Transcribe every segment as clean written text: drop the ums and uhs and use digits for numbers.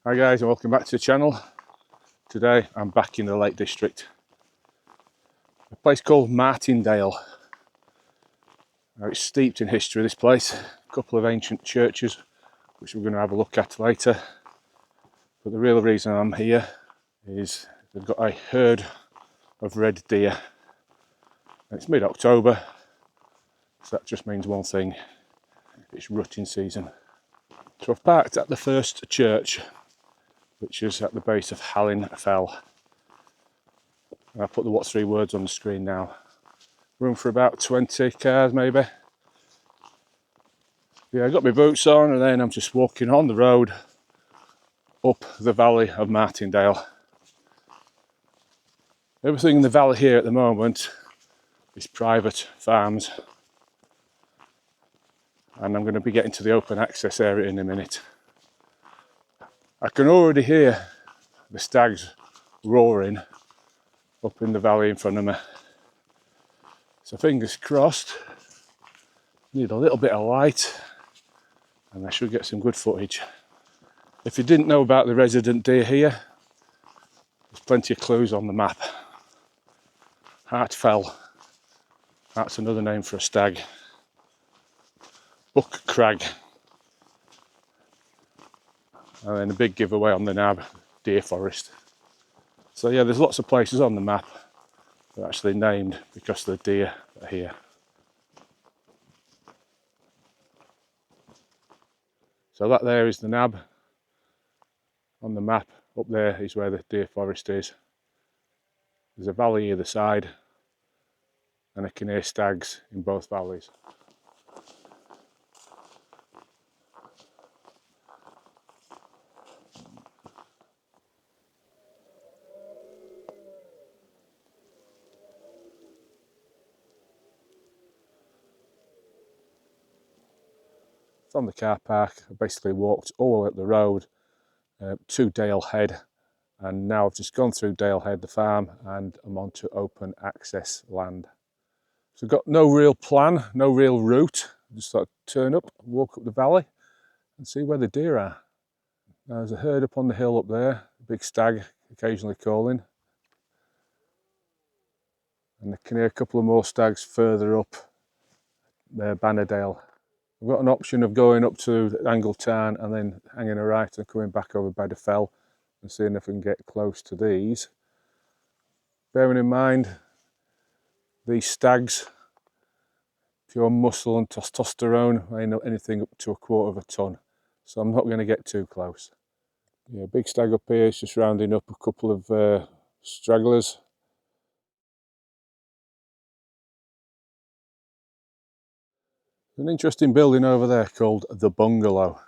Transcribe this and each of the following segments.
Hi guys, and welcome back to the channel. Today I'm back in the Lake District, a place called Martindale. Now, it's steeped in history, this place. A couple of ancient churches which we're going to have a look at later, but the real reason I'm here is they've got a herd of red deer. And it's mid-October, so that just means one thing: it's rutting season. So I've parked at the first church, which is at the base of Hallin Fell. And I'll put the what three words on the screen now. Room for about 20 cars maybe. Yeah, I got my boots on and then I'm just walking on the road up the valley of Martindale. Everything in the valley here at the moment is private farms, and I'm going to be getting to the open access area in a minute. I can already hear the stags roaring up in the valley in front of me. So fingers crossed, need a little bit of light and I should get some good footage. If you didn't know about the resident deer here, there's plenty of clues on the map. Hart Fell, that's another name for a stag. Buck Crag, and then a big giveaway on the nab, Deer Forest. So yeah, there's lots of places on the map that are actually named because the deer are here. So that there is the nab on the map. Up there is where the Deer Forest is. There's a valley either side, and I can hear stags in both valleys. From the car park, I basically walked all the way up the road to Dale Head, and now I've just gone through Dale Head, the farm, and I'm onto open access land. So I've got no real plan, no real route. I just thought I'd turn up, walk up the valley and see where the deer are. Now, there's a herd up on the hill up there, a big stag occasionally calling. And I can hear a couple of more stags further up Bannerdale. I've got an option of going up to Angletown and then hanging a right and coming back over by the fell and seeing if we can get close to these. Bearing in mind, these stags, pure muscle and testosterone, weigh anything up to 1/4 of a ton. So I'm not going to get too close. Yeah, big stag up here is just rounding up a couple of stragglers. An interesting building over there called the Bungalow.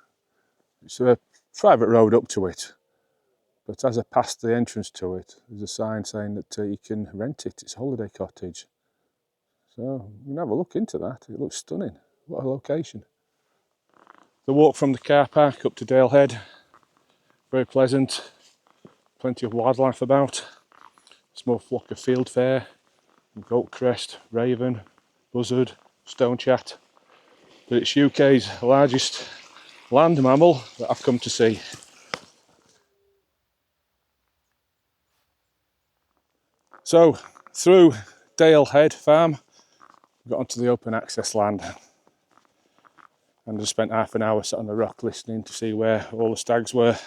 It's a private road up to it, but as I passed the entrance to it, there's a sign saying that you can rent it. It's a holiday cottage. So you can have a look into that. It looks stunning. What a location. The walk from the car park up to Dale Head, very pleasant. Plenty of wildlife about. Small flock of fieldfare, goatcrest, raven, buzzard, stonechat. But it's UK's largest land mammal that I've come to see. So through Dale Head farm, got onto the open access land and just spent half an hour sat on the rock listening to see where all the stags were.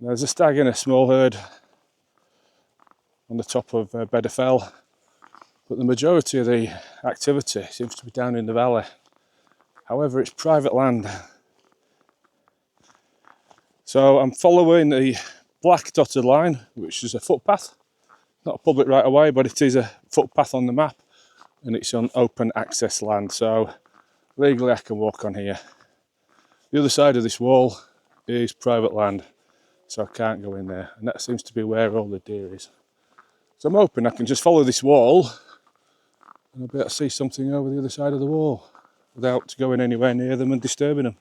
There's a stag in a small herd on the top of Behaviour Fell, but the majority of the activity seems to be down in the valley. However, it's private land. So I'm following the black dotted line, which is a footpath. Not a public right of way, but it is a footpath on the map, and it's on open access land, so legally I can walk on here. The other side of this wall is private land, so I can't go in there, and that seems to be where all the deer is. So I'm hoping I can just follow this wall and I'll be able to see something over the other side of the wall without going anywhere near them and disturbing them.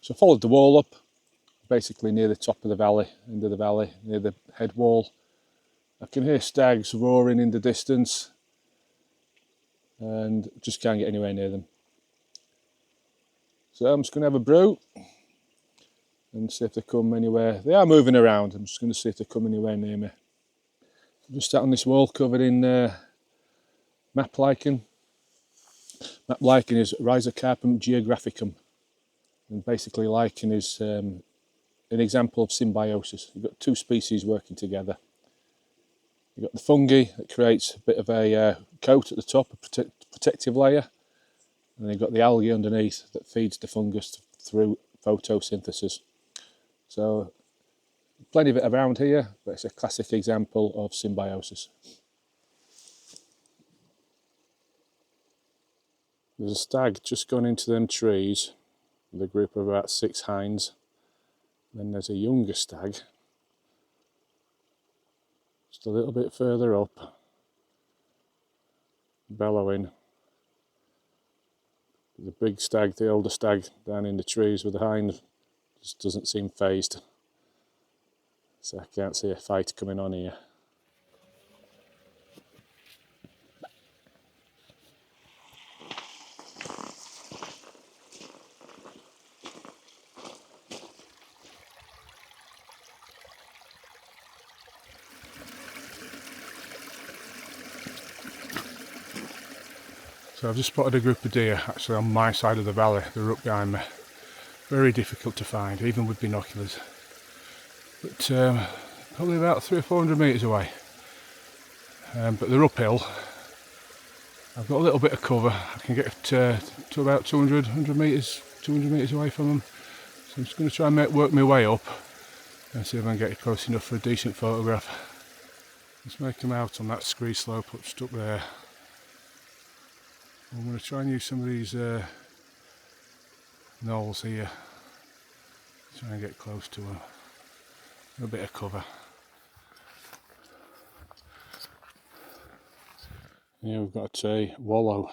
So I followed the wall up, basically near the top of the valley, end of the valley, near the head wall. I can hear stags roaring in the distance and just can't get anywhere near them. So I'm just going to have a brew and see if they come anywhere. They are moving around. I'm just going to see if they come anywhere near me. I'm just sat on this wall covered in map lichen. Map lichen is Rhizocarpum geographicum. And basically lichen is an example of symbiosis. You've got two species working together. You've got the fungi that creates a bit of a coat at the top, a protective layer. And then you've got the algae underneath that feeds the fungus through photosynthesis. So plenty of it around here, but it's a classic example of symbiosis. There's a stag just gone into them trees with a group of about 6 hinds. Then there's a younger stag just a little bit further up, bellowing. The big stag, the older stag, down in the trees with the hind just doesn't seem phased. So I can't see a fight coming on here. So I've just spotted a group of deer actually on my side of the valley. They're up behind me. Very difficult to find, even with binoculars. But probably about 300 or 400 metres away. But they're uphill. I've got a little bit of cover. I can get to about 200 metres, 200 metres away from them. So I'm just going to try and work my way up and see if I can get close enough for a decent photograph. Let's make them out on that scree slope just up there. I'm going to try and use some of these knolls here. Try and get close to a bit of cover. Here we've got a wallow.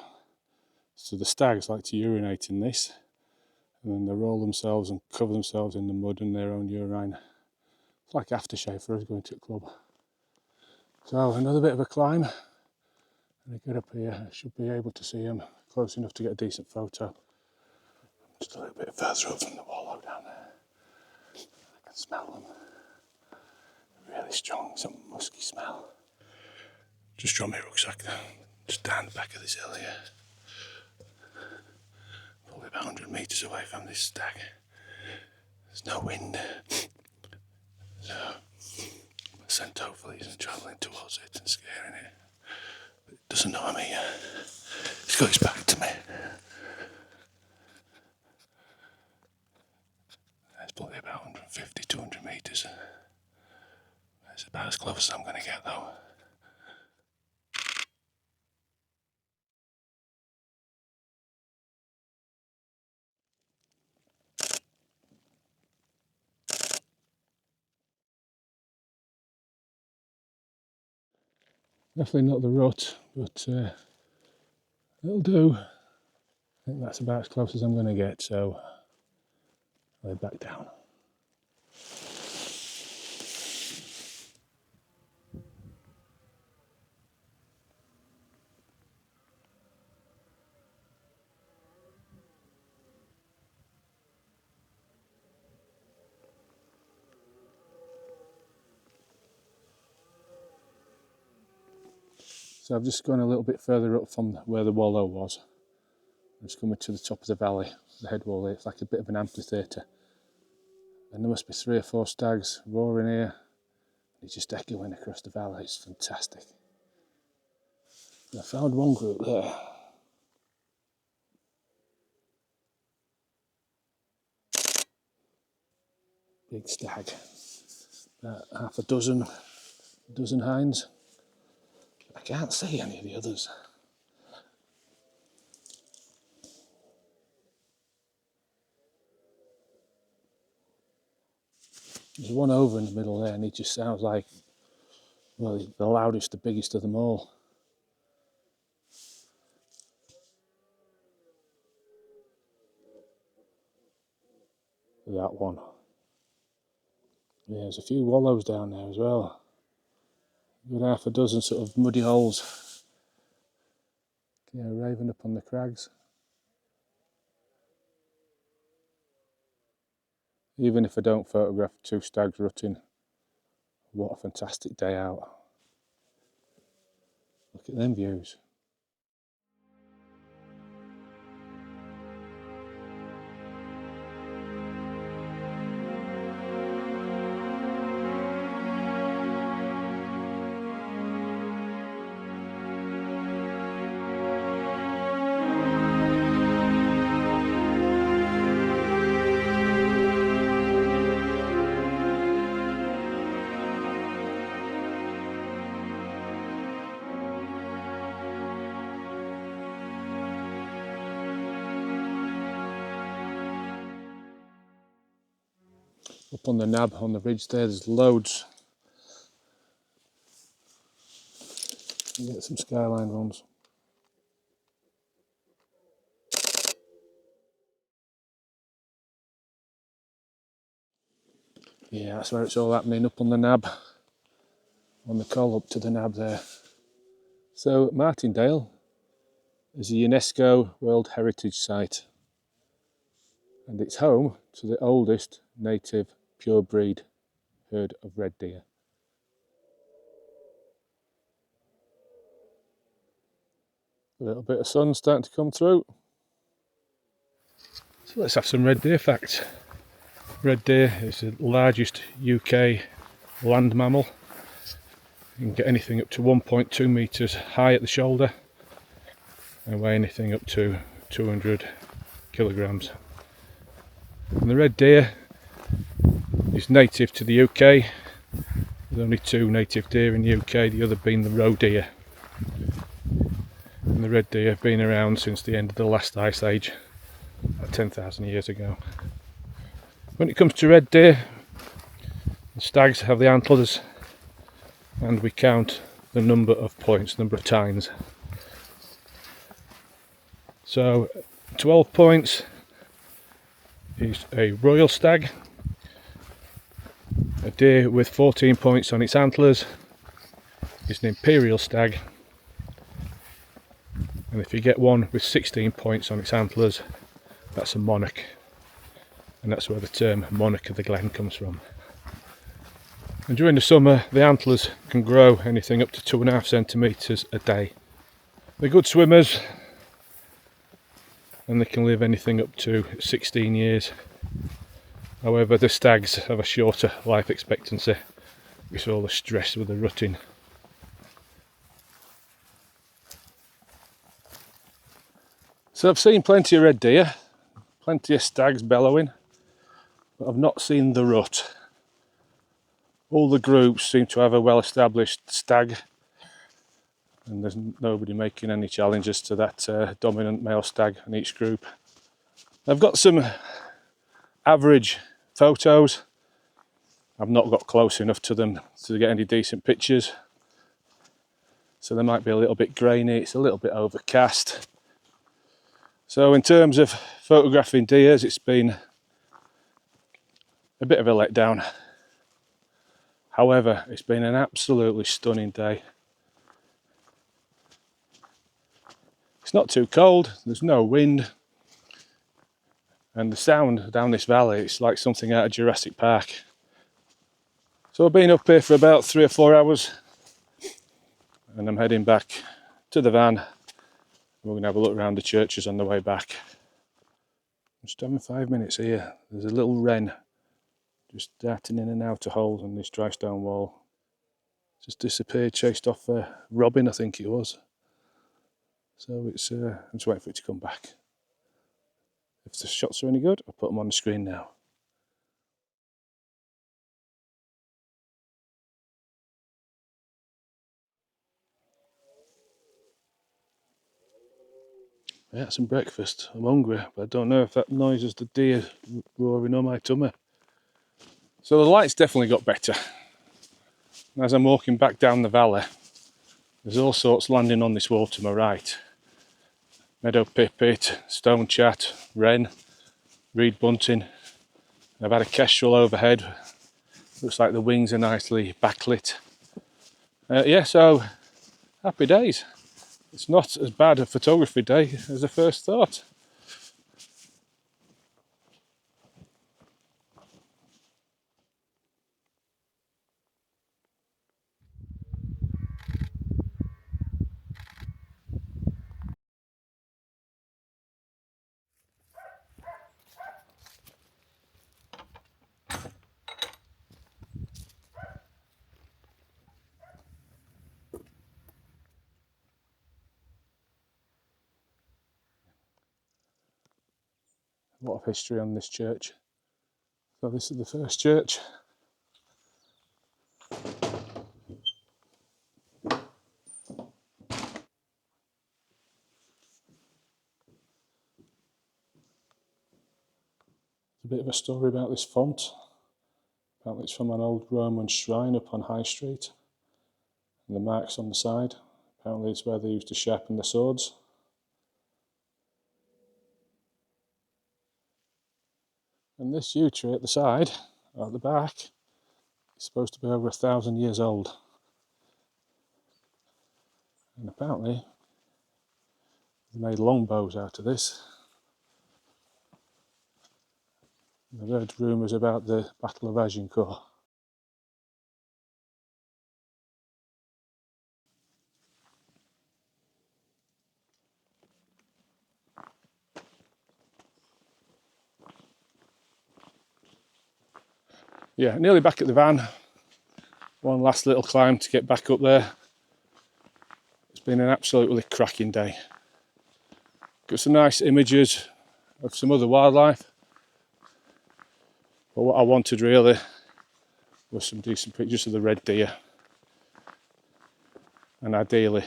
So the stags like to urinate in this, and then they roll themselves and cover themselves in the mud and their own urine. It's like aftershave for us going to a club. So another bit of a climb, and I get up here, I should be able to see them close enough to get a decent photo. Just a little bit further up from the wallow down there. I can smell them. Really strong, some musky smell. Just dropped my rucksack down, just down the back of this hill here. Probably about 100 metres away from this stag. There's no wind. So, the scent hopefully isn't travelling towards it and scaring it. But it doesn't know I'm here. It's got its back to me. It's probably about 150, 200 metres. It's about as close as I'm going to get though. Definitely not the rut, but it'll do. I think that's about as close as I'm going to get, so I'll head back down. So I've just gone a little bit further up from where the wallow was. I'm just coming to the top of the valley, the head wall here. It's like a bit of an amphitheatre. And there must be 3 or 4 stags roaring here. It's just echoing across the valley. It's fantastic. And I found one group there. Big stag. About half a dozen hinds. I can't see any of the others. There's one over in the middle there and he just sounds like, well, the loudest, the biggest of them all. that one. Yeah, there's a few wallows down there as well. Good half a dozen sort of muddy holes. Yeah, raven up on the crags. Even if I don't photograph two stags rutting, what a fantastic day out. Look at them views. Up on the nab on the ridge there's loads. You get some skyline runs. Yeah, that's where it's all happening, up on the nab, on the col up to the nab there. So Martindale is a UNESCO World Heritage Site, and it's home to the oldest native pure breed herd of red deer. A little bit of sun starting to come through. So let's have some red deer facts. Red deer is the largest UK land mammal. You can get anything up to 1.2 metres high at the shoulder and weigh anything up to 200 kilograms. And the red deer is native to the UK. There's only two native deer in the UK, the other being the roe deer. And the red deer have been around since the end of the last ice age, about 10,000 years ago. When it comes to red deer, the stags have the antlers, and we count the number of points, number of tines. So 12 points is a royal stag. A deer with 14 points on its antlers is an imperial stag. And if you get one with 16 points on its antlers, that's a monarch. And that's where the term monarch of the glen comes from. And during the summer, the antlers can grow anything up to 2.5 centimetres a day. They're good swimmers, and they can live anything up to 16 years. However, the stags have a shorter life expectancy with all the stress with the rutting. So I've seen plenty of red deer, plenty of stags bellowing, but I've not seen the rut. All the groups seem to have a well-established stag, and there's nobody making any challenges to that dominant male stag in each group. I've got some average photos. I've not got close enough to them to get any decent pictures, so they might be a little bit grainy, it's a little bit overcast. So in terms of photographing deers, it's been a bit of a letdown. However, it's been an absolutely stunning day. It's not too cold, there's no wind, and the sound down this valley, it's like something out of Jurassic Park. So I've been up here for about 3 or 4 hours, and I'm heading back to the van. We're going to have a look around the churches on the way back. I'm just having 5 minutes here. There's a little wren just darting in and out of holes on this dry stone wall. Just disappeared, chased off a robin, I think it was. So it's I'm just waiting for it to come back. If the shots are any good, I'll put them on the screen now. I had some breakfast. I'm hungry, but I don't know if that noise is the deer roaring on my tummy. So the light's definitely got better. And as I'm walking back down the valley, there's all sorts landing on this wall to my right. Meadow pipit, stone chat, wren, reed bunting, I've had a kestrel overhead. Looks like the wings are nicely backlit. Yeah, so happy days. It's not as bad a photography day as I first thought. A lot of history on this church. So this is the first church. A bit of a story about this font. Apparently it's from an old Roman shrine up on High Street. And the marks on the side. Apparently it's where they used to sharpen the swords. And this yew tree at the side, or at the back, is supposed to be over 1,000 years old. And apparently they made longbows out of this. I've heard rumours about the Battle of Agincourt. Yeah, nearly back at the van. One last little climb to get back up there. It's been an absolutely cracking day. Got some nice images of some other wildlife. But what I wanted really was some decent pictures of the red deer. And ideally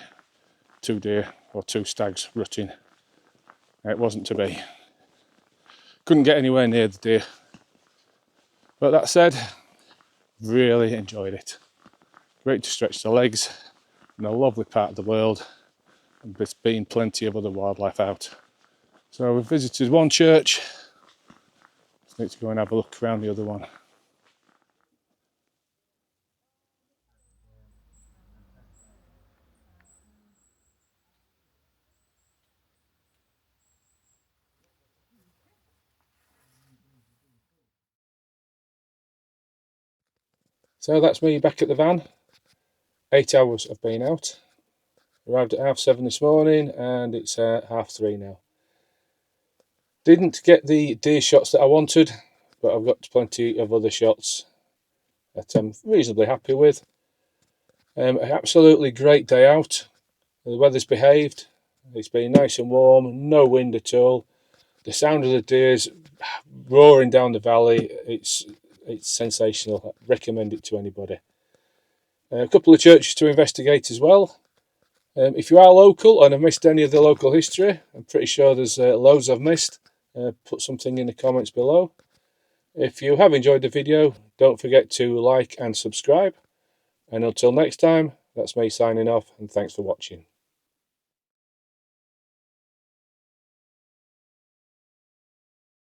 2 deer or 2 stags rutting. It wasn't to be. Couldn't get anywhere near the deer. But that said, really enjoyed it. Great to stretch the legs in a lovely part of the world, and there's been plenty of other wildlife out. So we've visited one church. Just need to go and have a look around the other one. So that's me back at the van. 8 hours I've been out. Arrived at 7:30 this morning and it's 3:30 now. Didn't get the deer shots that I wanted, but I've got plenty of other shots that I'm reasonably happy with. An absolutely great day out. The weather's behaved. It's been nice and warm, no wind at all. The sound of the deers roaring down the valley, it's sensational. I recommend it to anybody. A couple of churches to investigate as well. If you are local and have missed any of the local history, I'm pretty sure there's loads I've missed. Put something in the comments below. If you have enjoyed the video, don't forget to like and subscribe. And until next time, that's me signing off, and thanks for watching.